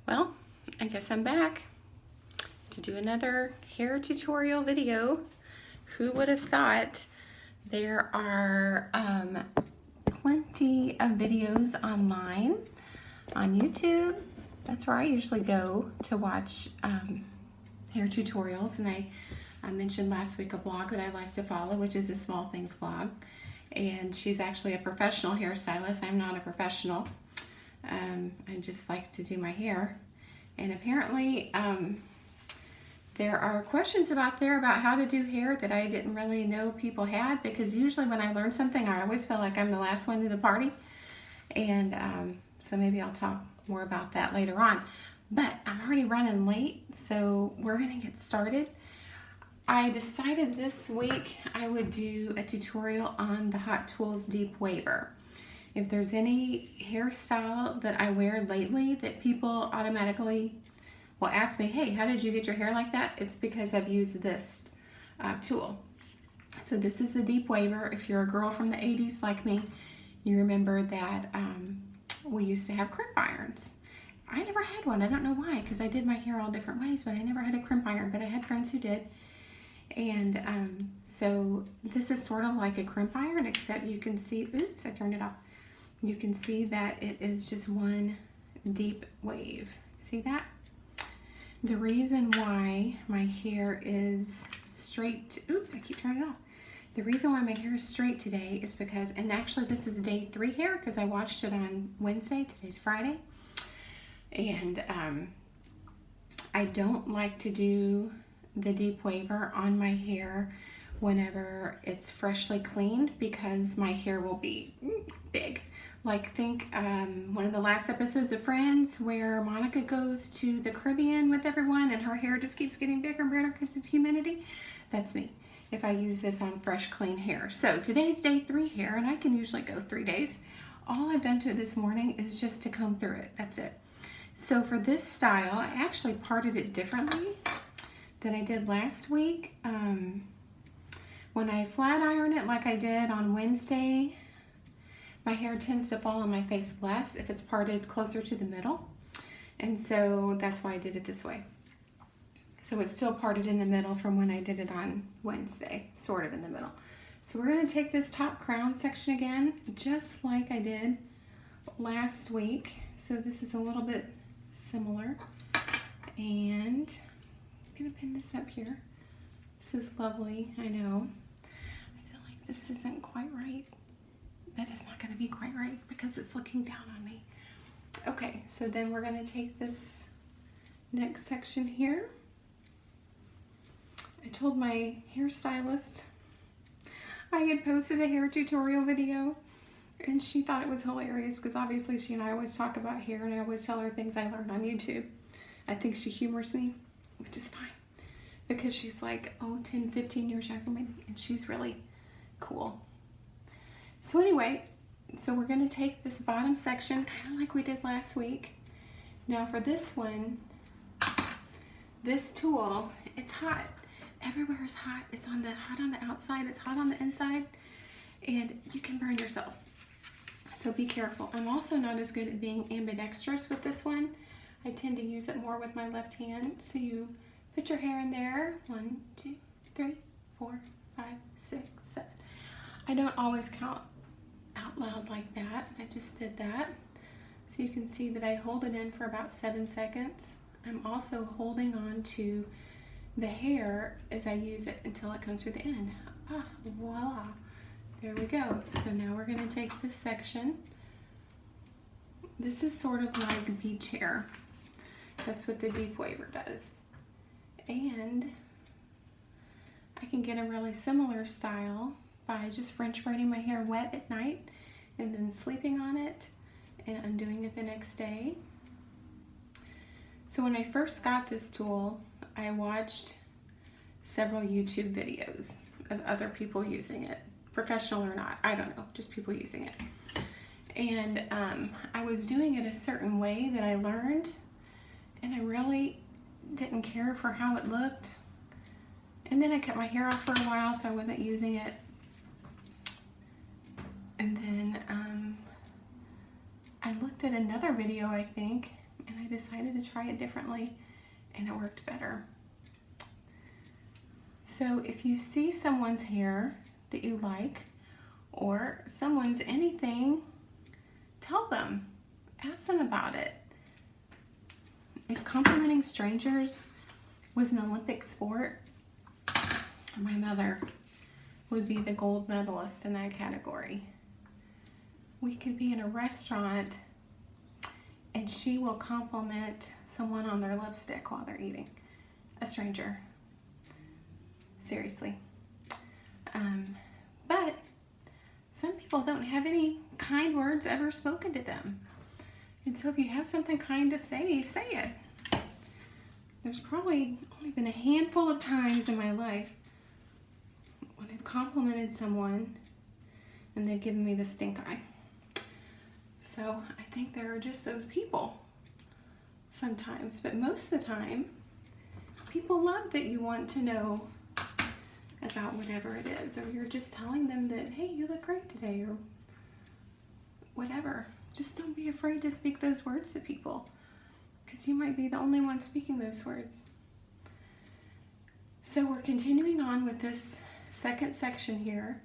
Well, I guess I'm back to do another hair tutorial video. Who would have thought? There are plenty of videos online on YouTube. That's where I usually go to watch hair tutorials, and I mentioned last week a blog that I like to follow, which is the Small Things blog, and she's actually a professional hairstylist. I'm not a professional. I just like to do my hair, and apparently there are questions about how to do hair that I didn't really know people had, because usually when I learn something I always feel like I'm the last one to the party, and so maybe I'll talk more about that later on. But I'm already running late, so we're gonna get started. I decided this week I would do a tutorial on the Hot Tools Deep Waver. If there's any hairstyle that I wear lately that people automatically will ask me, hey, how did you get your hair like that? It's because I've used this tool. So this is the Deep Waver. If you're a girl from the 80s like me, you remember that we used to have crimp irons. I never had one. I don't know why, because I did my hair all different ways, but I never had a crimp iron, but I had friends who did. And so this is sort of like a crimp iron, except you can see, oops, I turned it off. You can see that it is just one deep wave. See that? The reason why my hair is straight, oops, I keep turning it off. The reason why my hair is straight today is because, and actually this is day 3 hair, because I watched it on Wednesday, today's Friday. And I don't like to do the deep waver on my hair whenever it's freshly cleaned, because my hair will be big. Like, think one of the last episodes of Friends where Monica goes to the Caribbean with everyone and her hair just keeps getting bigger and bigger because of humidity. That's me if I use this on fresh, clean hair. So today's day 3 hair, and I can usually go 3 days. All I've done to it this morning is just to comb through it. That's it. So for this style, I actually parted it differently than I did last week. When I flat iron it like I did on Wednesday, my hair tends to fall on my face less if it's parted closer to the middle. And so that's why I did it this way. So it's still parted in the middle from when I did it on Wednesday, sort of in the middle. So we're going to take this top crown section again, just like I did last week. So this is a little bit similar. And I'm going to pin this up here. This is lovely, I know. I feel like this isn't quite right, but it's not going to be quite right because it's looking down on me. Okay, so then we're going to take this next section here. I told my hairstylist I had posted a hair tutorial video, and she thought it was hilarious because obviously she and I always talk about hair, and I always tell her things I learned on YouTube. I think she humors me, which is fine, because she's like, oh, 10, 15 years younger than me, and she's really cool. So anyway, so we're going to take this bottom section, kind of like we did last week. Now for this one, this tool, it's hot. Everywhere is hot. It's hot on the outside, it's hot on the inside, and you can burn yourself. So be careful. I'm also not as good at being ambidextrous with this one. I tend to use it more with my left hand. So you put your hair in there. 1, 2, 3, 4, 5, 6, 7. I don't always count out loud like that. I just did that. So you can see that I hold it in for about 7 seconds. I'm also holding on to the hair as I use it until it comes to the end. Ah, voila. There we go. So now we're going to take this section. This is sort of like beach hair. That's what the Deep Waver does. And I can get a really similar style by just French braiding my hair wet at night and then sleeping on it and undoing it the next day. So when I first got this tool, I watched several YouTube videos of other people using it, professional or not, I don't know, just people using it. And I was doing it a certain way that I learned, and I really didn't care for how it looked. And then I cut my hair off for a while, so I wasn't using it. And then I looked at another video, I think, and I decided to try it differently, and it worked better. So if you see someone's hair that you like, or someone's anything, tell them. Ask them about it. If complimenting strangers was an Olympic sport, my mother would be the gold medalist in that category. We could be in a restaurant and she will compliment someone on their lipstick while they're eating. A stranger. Seriously. But some people don't have any kind words ever spoken to them. And so if you have something kind to say, say it. There's probably only been a handful of times in my life when I've complimented someone and they've given me the stink eye. So I think there are just those people sometimes, but most of the time, people love that you want to know about whatever it is, or you're just telling them that, hey, you look great today, or whatever. Just don't be afraid to speak those words to people, because you might be the only one speaking those words. So we're continuing on with this second section here.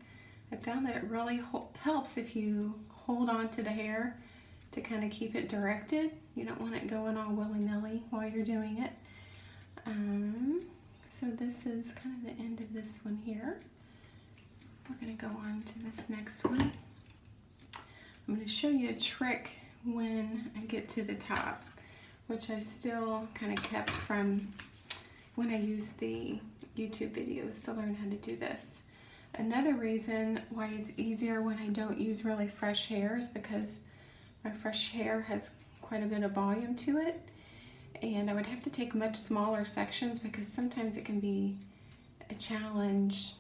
I found that it really helps if you hold on to the hair to kind of keep it directed. You don't want it going all willy-nilly while you're doing it. So this is kind of the end of this one here. We're going to go on to this next one. I'm going to show you a trick when I get to the top, which I still kind of kept from when I used the YouTube videos to learn how to do this. Another reason why it's easier when I don't use really fresh hair is because my fresh hair has quite a bit of volume to it, and I would have to take much smaller sections because sometimes it can be a challenge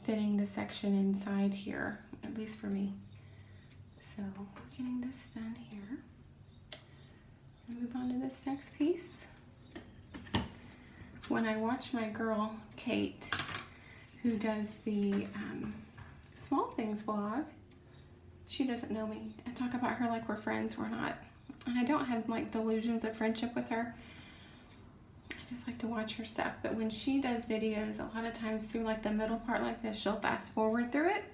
fitting the section inside here, at least for me. So we're getting this done here. I'll move on to this next piece. When I watch my girl Kate, who does the Small Things vlog, she doesn't know me. I talk about her like we're friends. We're not. And I don't have like delusions of friendship with her. I just like to watch her stuff. But when she does videos, a lot of times through like the middle part like this, she'll fast forward through it.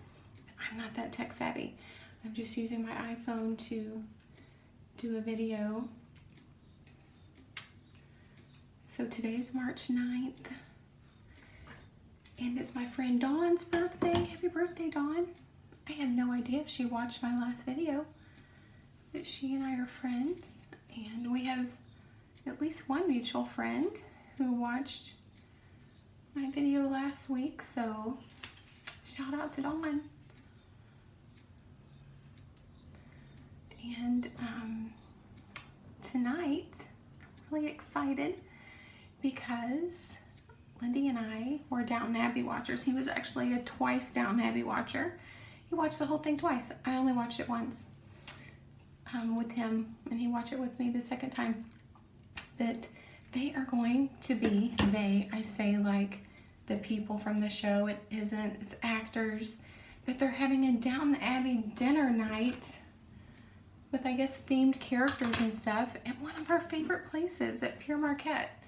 I'm not that tech savvy. I'm just using my iPhone to do a video. So today's March 9th. And it's my friend Dawn's birthday. Happy birthday, Dawn. I had no idea if she watched my last video, but she and I are friends, and we have at least one mutual friend who watched my video last week, so shout out to Dawn. And tonight, I'm really excited because Lindy and I were Downton Abbey watchers. He was actually a twice Downton Abbey watcher. He watched the whole thing twice. I only watched it once with him, and he watched it with me the second time. But they are going to be, I say like the people from the show. It isn't, it's actors. But they're having a Downton Abbey dinner night with, I guess, themed characters and stuff at one of our favorite places at Pure Marquette,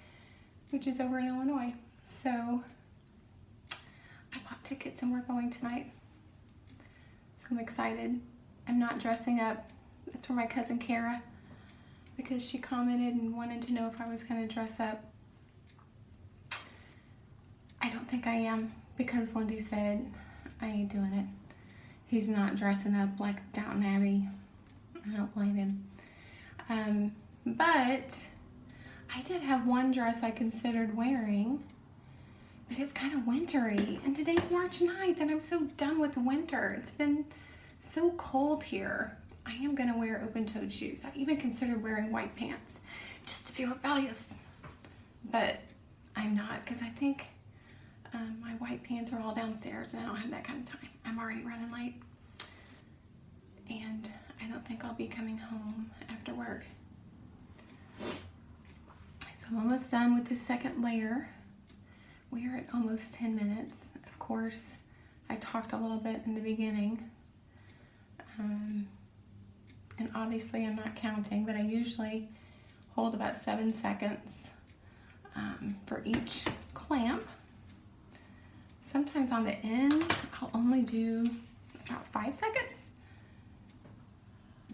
which is over in Illinois. So I bought tickets and we're going tonight. So I'm excited. I'm not dressing up. That's for my cousin Kara, because she commented and wanted to know if I was going to dress up. I don't think I am, because Lindy said I ain't doing it. He's not dressing up like Downton Abbey. I don't blame him. But I did have one dress I considered wearing, but it's kind of wintry, and today's March 9th, and I'm so done with winter. It's been so cold here. I am going to wear open-toed shoes. I even considered wearing white pants just to be rebellious, but I'm not, because I think my white pants are all downstairs, and I don't have that kind of time. I'm already running late, and I don't think I'll be coming home after work. So I'm almost done with the second layer. We are at almost 10 minutes. Of course, I talked a little bit in the beginning. and obviously I'm not counting, but I usually hold about 7 seconds for each clamp. Sometimes on the ends, I'll only do about 5 seconds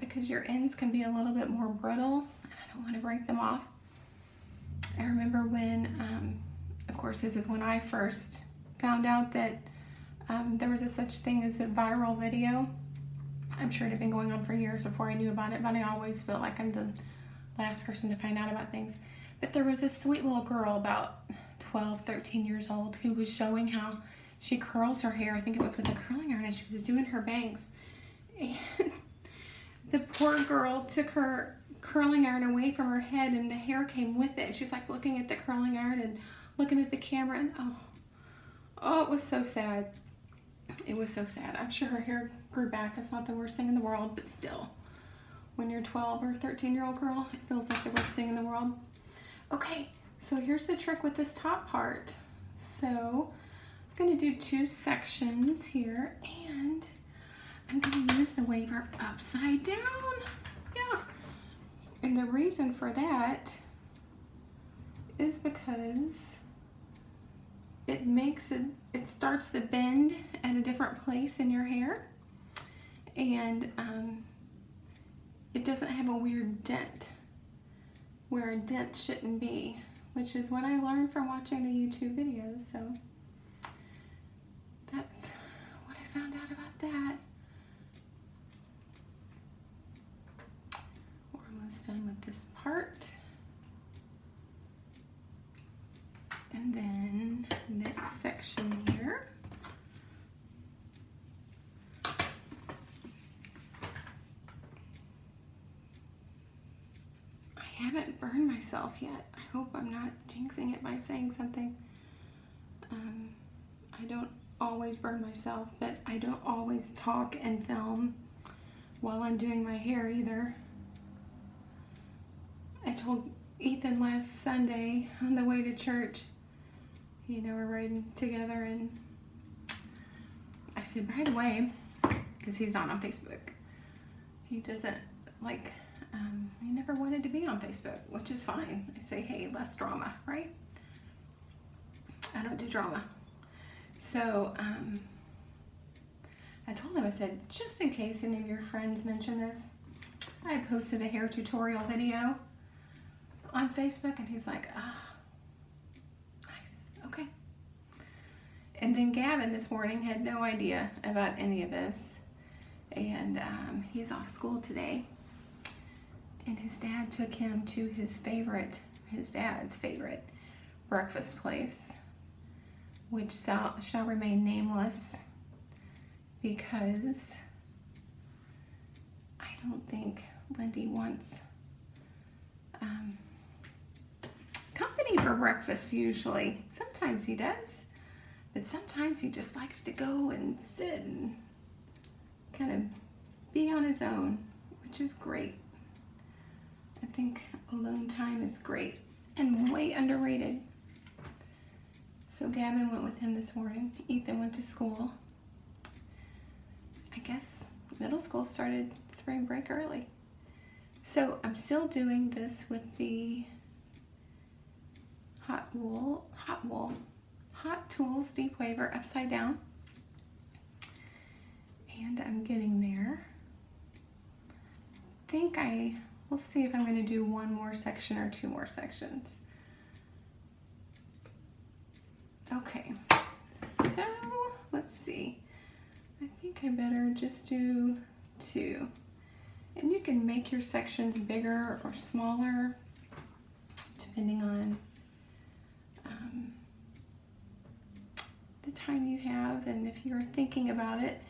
because your ends can be a little bit more brittle and I don't want to break them off. I remember when, of course, this is when I first found out that there was a such thing as a viral video. I'm sure it had been going on for years before I knew about it, but I always feel like I'm the last person to find out about things. But there was this sweet little girl about 12, 13 years old who was showing how she curls her hair. I think it was with a curling iron, and she was doing her bangs. And the poor girl took her curling iron away from her head and the hair came with it. She's like looking at the curling iron and looking at the camera, and oh, it was so sad. It was so sad. I'm sure her hair grew back. It's not the worst thing in the world, but still, when you're 12 or 13-year-old girl, it feels like the worst thing in the world. Okay, so here's the trick with this top part. So I'm going to do 2 sections here, and I'm going to use the waver upside down. Yeah, and the reason for that is because it starts the bend at a different place in your hair, and it doesn't have a weird dent where a dent shouldn't be, which is what I learned from watching the YouTube videos. So that's what I found out about that. We're almost done with this part. And then next section here. I haven't burned myself yet. I hope I'm not jinxing it by saying something. I don't always burn myself, but I don't always talk and film while I'm doing my hair either. I told Ethan last Sunday on the way to church, you know, we're riding together, and I said, by the way, because he's not on Facebook, he doesn't like, he never wanted to be on Facebook, which is fine. I say, hey, less drama, right? I don't do drama. So I told him, I said, just in case any of your friends mention this, I posted a hair tutorial video on Facebook, and he's like, nice, okay. And then Gavin this morning had no idea about any of this, and he's off school today, and his dad took him to his dad's favorite breakfast place, which shall remain nameless because I don't think Lindy wants company for breakfast usually. Sometimes he does, but sometimes he just likes to go and sit and kind of be on his own, which is great. I think alone time is great and way underrated. So Gavin went with him this morning. Ethan went to school. I guess middle school started spring break early. So I'm still doing this with the Hot Tools Deep Waver upside down. And I'm getting there. We'll see if I'm going to do one more section or 2 more sections. Okay, so let's see. I think I better just do 2. And you can make your sections bigger or smaller depending on the time you have, and if you're thinking about it.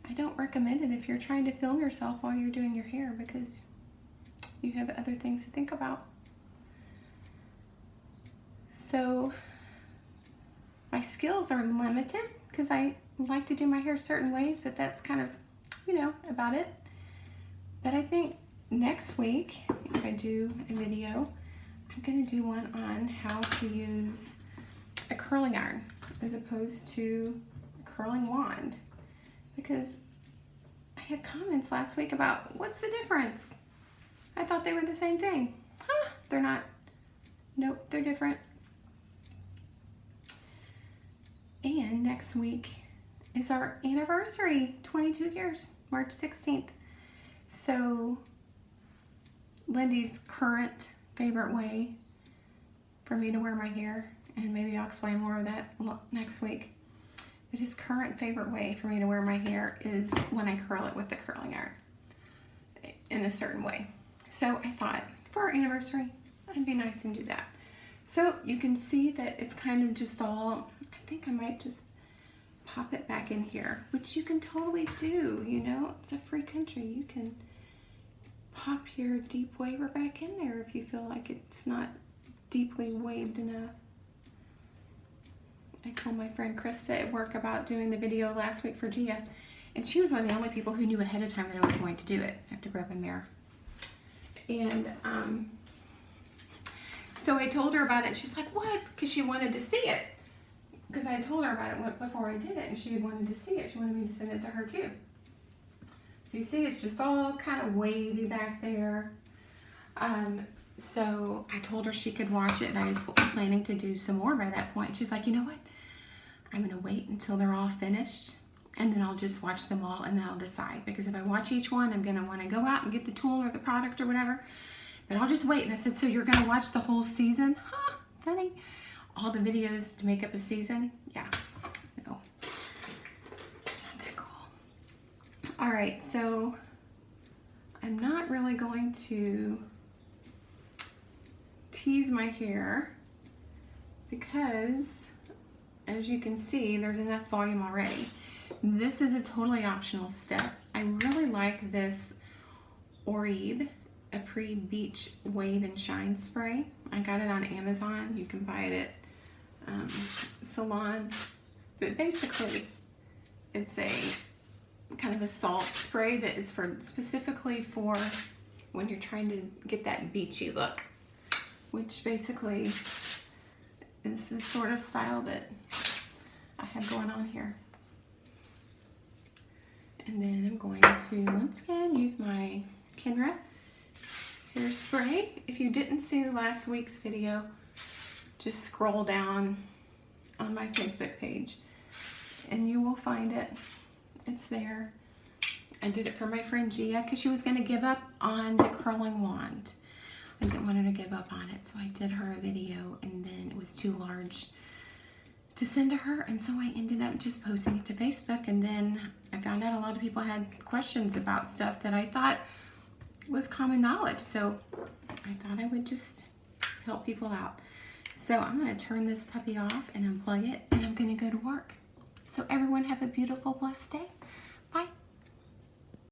I don't recommend it if you're trying to film yourself while you're doing your hair because you have other things to think about. So my skills are limited because I like to do my hair certain ways, but that's kind of, about it. But I think next week, if I do a video, I'm going to do one on how to use a curling iron as opposed to a curling wand, because I had comments last week about what's the difference? I thought they were the same thing. Huh, they're not. Nope, they're different. And next week is our anniversary, 22 years, March 16th. So Lindy's current favorite way for me to wear my hair, and maybe I'll explain more of that next week, but his current favorite way for me to wear my hair is when I curl it with the curling iron in a certain way. So I thought for our anniversary, it'd be nice and do that. So you can see that it's kind of just all, I think I might just pop it back in here, which you can totally do, you know, it's a free country. You can pop your deep waver back in there if you feel like it's not deeply waved enough. I told my friend Krista at work about doing the video last week for Gia, and she was one of the only people who knew ahead of time that I was going to do it. I have to grab a mirror. And so I told her about it, and she's like, what? Because she wanted to see it. Because I told her about it before I did it, and she wanted to see it. She wanted me to send it to her too. So you see, it's just all kind of wavy back there. So I told her she could watch it, and I was planning to do some more by that point. She's like, you know what? I'm going to wait until they're all finished, and then I'll just watch them all, and then I'll decide. Because if I watch each one, I'm going to want to go out and get the tool or the product or whatever. But I'll just wait. And I said, so you're going to watch the whole season? Huh, funny. All the videos to make up a season? Yeah, no. Not that cool. All right, so I'm not really going to tease my hair because, as you can see, there's enough volume already. This is a totally optional step. I really like this Oribe Apres Beach Wave and Shine Spray. I got it on Amazon. You can buy it at Salon. But basically, it's a kind of a salt spray that is specifically for when you're trying to get that beachy look, which basically is the sort of style that I have going on here. And then I'm going to, once again, use my Kenra hairspray. If you didn't see last week's video, just scroll down on my Facebook page and you will find it. It's there. I did it for my friend Gia because she was going to give up on the curling wand. I didn't want her to give up on it, so I did her a video, and then it was too large to send to her, and so I ended up just posting it to Facebook. And then I found out a lot of people had questions about stuff that I thought was common knowledge, so I thought I would just help people out. So I'm going to turn this puppy off and unplug it, and I'm going to go to work. So everyone have a beautiful, blessed day.